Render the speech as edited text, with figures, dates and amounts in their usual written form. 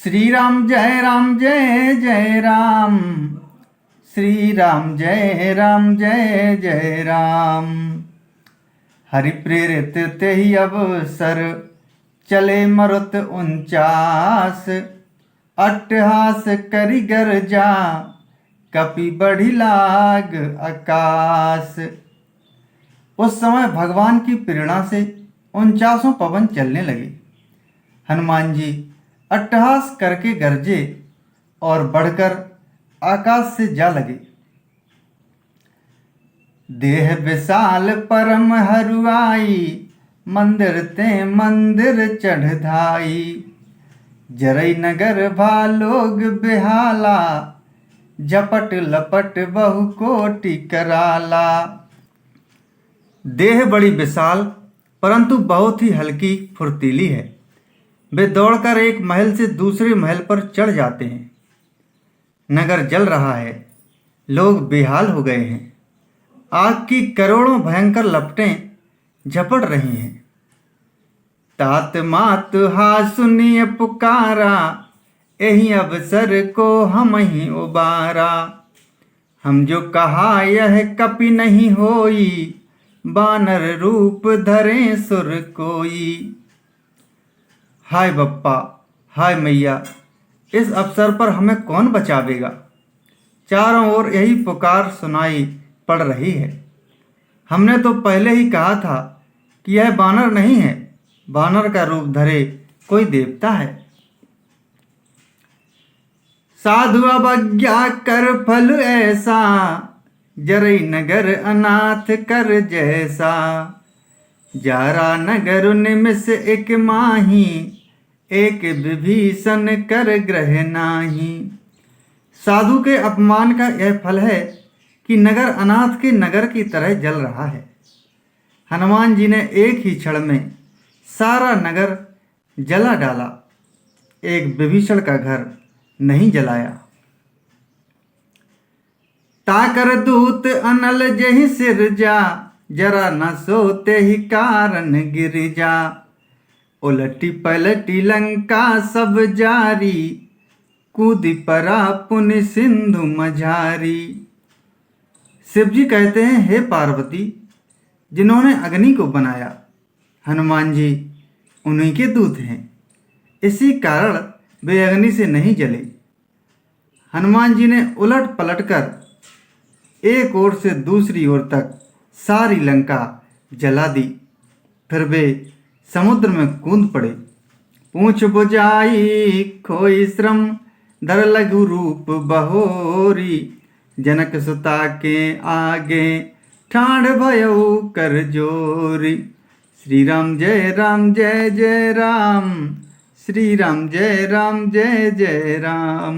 श्री राम जय जय राम। श्री राम जय जय राम। हरि प्रेरित ते ही अवसर चले मरुत 49। अट्टहास करि गरजा कपि बढ़ी लाग आकाश। उस समय भगवान की प्रेरणा से 49 पवन चलने लगे। हनुमान जी अट्टहास करके गरजे और बढ़कर आकाश से जा लगे। देह विशाल परम हरुआई मंदिर ते मंदिर चढ़ धाई। जरई नगर भालोग बेहाला झपट लपट बहु कोटि कराला। देह बड़ी विशाल परंतु बहुत ही हल्की फुर्तीली है। वे दौड़कर एक महल से दूसरे महल पर चढ़ जाते हैं। नगर जल रहा है, लोग बेहाल हो गए हैं। आग की करोड़ों भयंकर लपटें झपट रही हैं। तात मात हा सुनिय पुकारा, यही अवसर को हम ही उबारा। हम जो कहा यह कपि नहीं होई, बानर रूप धरे सुर कोई। हाय बप्पा, हाय मैया, इस अवसर पर हमें कौन बचावेगा। चारों ओर यही पुकार सुनाई पड़ रही है। हमने तो पहले ही कहा था कि यह बानर नहीं है, बानर का रूप धरे कोई देवता है। साधु अवज्ञा कर फल ऐसा, जरई नगर अनाथ कर जैसा। जारा नगर निमिष एक माही, एक विभीषण कर ग्रह नाही। साधु के अपमान का यह फल है कि नगर अनाथ के नगर की तरह जल रहा है। हनुमान जी ने एक ही क्षण में सारा नगर जला डाला, एक विभीषण का घर नहीं जलाया। ताकर दूत अनल जहि सिरजा, जरा न सोते ही कारण गिर जा। उलटी पलटी लंका सब जारी, कूदी परा पुनि सिंधु मझारी। शिव जी कहते हैं, हे पार्वती, जिन्होंने अग्नि को बनाया, हनुमान जी उन्हीं के दूत हैं। इसी कारण वे अग्नि से नहीं जले। हनुमान जी ने उलट पलट कर एक ओर से दूसरी ओर तक सारी लंका जला दी। फिर वे समुद्र में कूद पड़े। पूंछ बुझाई खोई श्रम, धर लघु रूप बहोरी। जनक सुता के आगे ठाड़ भयउ कर जोरी। श्री राम जय जय राम। श्री राम जय जय राम।